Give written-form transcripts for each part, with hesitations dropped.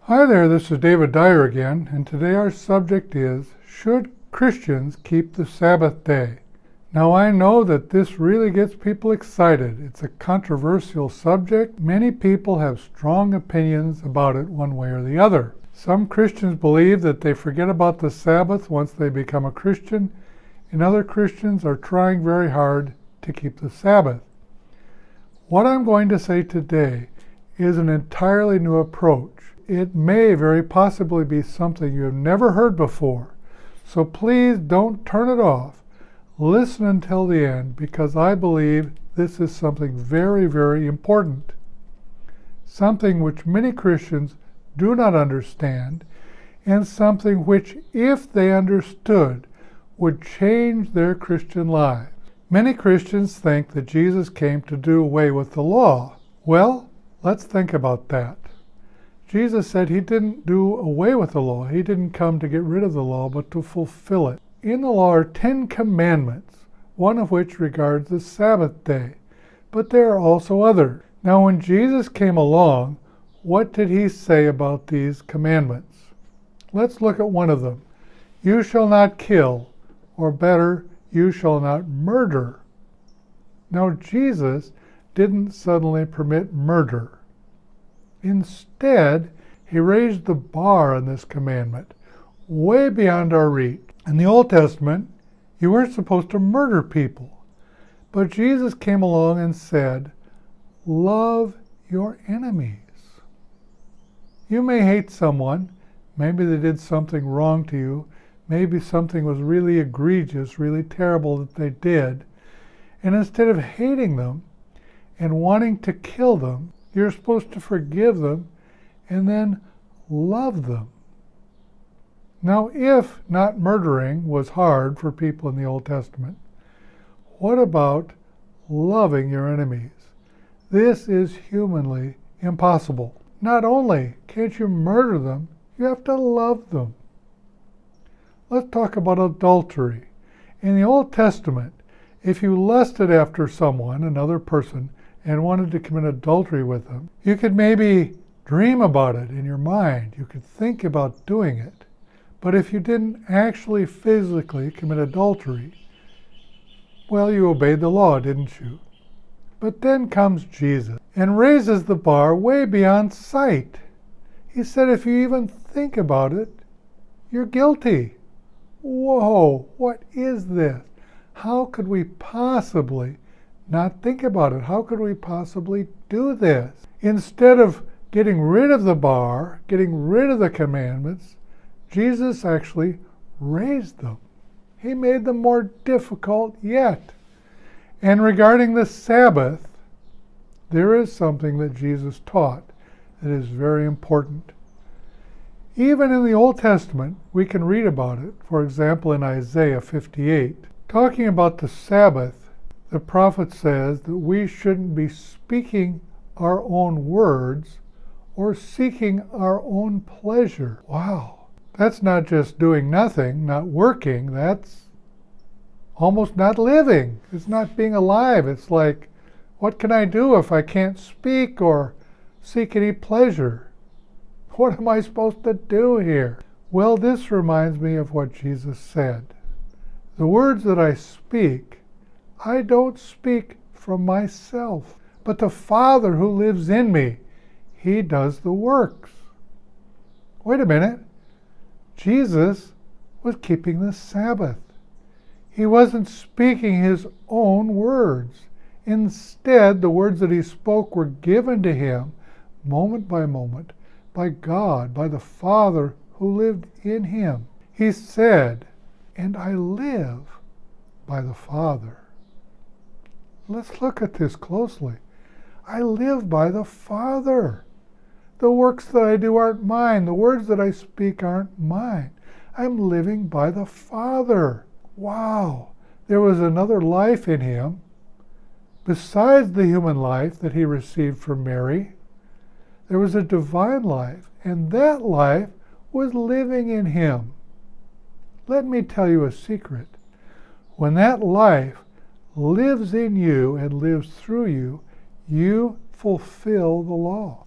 Hi there, this is David Dyer again, and today our subject is, should Christians keep the Sabbath day? Now I know that this really gets people excited. It's a controversial subject. Many people have strong opinions about it one way or the other. Some Christians believe that they forget about the Sabbath once they become a Christian, and other Christians are trying very hard to keep the Sabbath. What I'm going to say today is an entirely new approach. It may very possibly be something you have never heard before, so please don't turn it off. Listen until the end, because I believe this is something very, very important. Something which many Christians do not understand, and something which, if they understood, would change their Christian lives. Many Christians think that Jesus came to do away with the law. Well, let's think about that. Jesus said he didn't do away with the law. He didn't come to get rid of the law, but to fulfill it. In the law are 10 commandments, one of which regards the Sabbath day. But there are also others. Now, when Jesus came along, what did he say about these commandments? Let's look at one of them. You shall not kill, or better, you shall not murder. Now, Jesus didn't suddenly permit murder. Instead, he raised the bar on this commandment way beyond our reach. In the Old Testament, you weren't supposed to murder people. But Jesus came along and said, love your enemies. You may hate someone. Maybe they did something wrong to you. Maybe something was really egregious, really terrible that they did. And instead of hating them and wanting to kill them, you're supposed to forgive them and then love them. Now, if not murdering was hard for people in the Old Testament, what about loving your enemies? This is humanly impossible. Not only can't you murder them, you have to love them. Let's talk about adultery. In the Old Testament, if you lusted after someone, another person, and wanted to commit adultery with them, you could maybe dream about it in your mind. You could think about doing it. But if you didn't actually physically commit adultery, well, you obeyed the law, didn't you? But then comes Jesus and raises the bar way beyond sight. He said if you even think about it, you're guilty. Whoa, what is this? How could we possibly not think about it? How could we possibly do this? Instead of getting rid of the bar, getting rid of the commandments, Jesus actually raised them. He made them more difficult yet. And regarding the Sabbath, there is something that Jesus taught that is very important. Even in the Old Testament, we can read about it. For example, in Isaiah 58, talking about the Sabbath, the prophet says that we shouldn't be speaking our own words or seeking our own pleasure. Wow. That's not just doing nothing, not working. That's almost not living. It's not being alive. It's like, what can I do if I can't speak or seek any pleasure? What am I supposed to do here? Well, this reminds me of what Jesus said. The words that I speak, I don't speak from myself, but the Father who lives in me, he does the works. Wait a minute. Jesus was keeping the Sabbath. He wasn't speaking his own words. Instead, the words that he spoke were given to him moment by moment by God, by the Father who lived in him. He said, and I live by the Father. Let's look at this closely. I live by the Father. The works that I do aren't mine. The words that I speak aren't mine. I'm living by the Father. Wow. There was another life in him besides the human life that he received from Mary. There was a divine life, and that life was living in him. Let me tell you a secret. When that life lives in you and lives through you, you fulfill the law.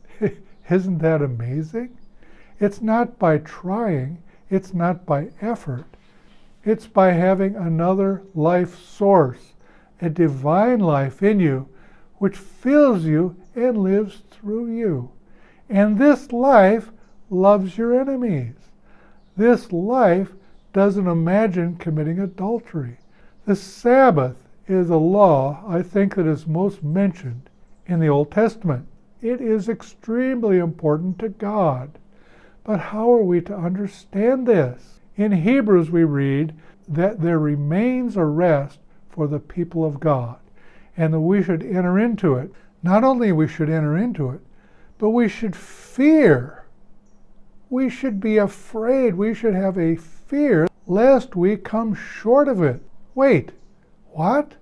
Isn't that amazing? It's not by trying, it's not by effort. It's by having another life source, a divine life in you, which fills you and lives through you. And this life loves your enemies. This life doesn't imagine committing adultery. The Sabbath is a law, I think, that is most mentioned in the Old Testament. It is extremely important to God. But how are we to understand this? In Hebrews we read that there remains a rest for the people of God, and that we should enter into it. Not only we should enter into it, but we should fear. We should be afraid. We should have a fear lest we come short of it. Wait, what?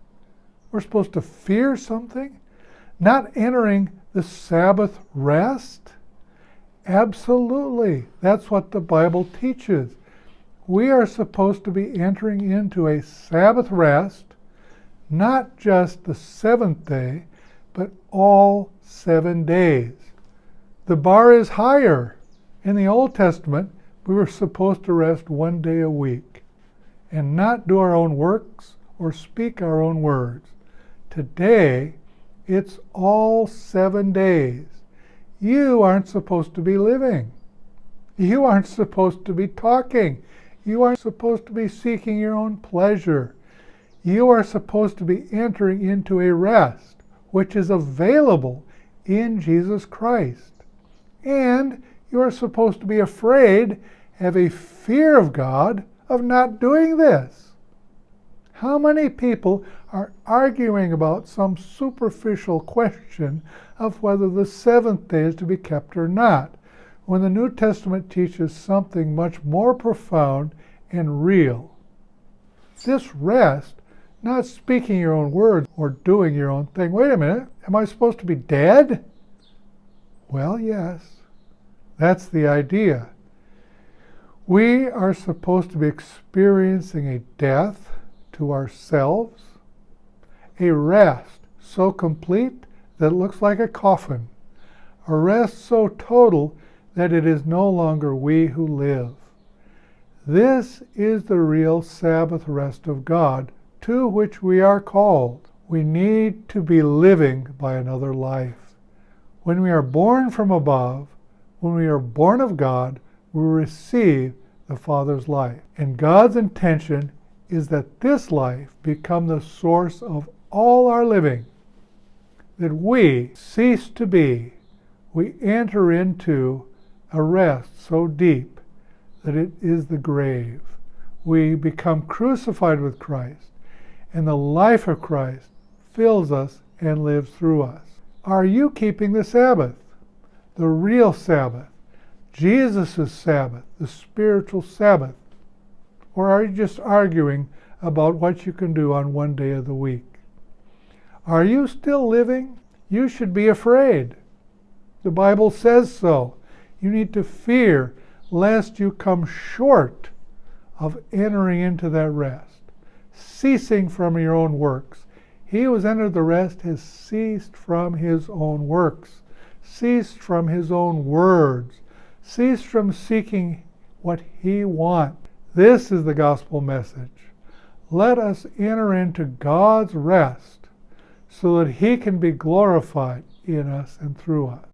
We're supposed to fear something? Not entering the Sabbath rest? Absolutely. That's what the Bible teaches. We are supposed to be entering into a Sabbath rest, not just the seventh day, but all 7 days. The bar is higher. In the Old Testament, we were supposed to rest 1 day a week and not do our own works or speak our own words. Today, it's all 7 days. You aren't supposed to be living. You aren't supposed to be talking. You aren't supposed to be seeking your own pleasure. You are supposed to be entering into a rest which is available in Jesus Christ. And you are supposed to be afraid, have a fear of God, of not doing this. How many people are arguing about some superficial question of whether the seventh day is to be kept or not, when the New Testament teaches something much more profound and real? This rest, not speaking your own words or doing your own thing. Wait a minute, am I supposed to be dead? Well, yes, that's the idea. We are supposed to be experiencing a death to ourselves, a rest so complete that it looks like a coffin, a rest so total that it is no longer we who live. This is the real Sabbath rest of God, to which we are called. We need to be living by another life. When we are born from above, when we are born of God, we receive the Father's life. And God's intention is that this life become the source of all our living, that we cease to be, we enter into a rest so deep that it is the grave. We become crucified with Christ, and the life of Christ fills us and lives through us. Are you keeping the Sabbath? The real Sabbath, Jesus' Sabbath, the spiritual Sabbath? Or are you just arguing about what you can do on 1 day of the week? Are you still living? You should be afraid. The Bible says so. You need to fear lest you come short of entering into that rest, ceasing from your own works. He who has entered the rest has ceased from his own works, ceased from his own words, ceased from seeking what he wants. This is the gospel message. Let us enter into God's rest so that he can be glorified in us and through us.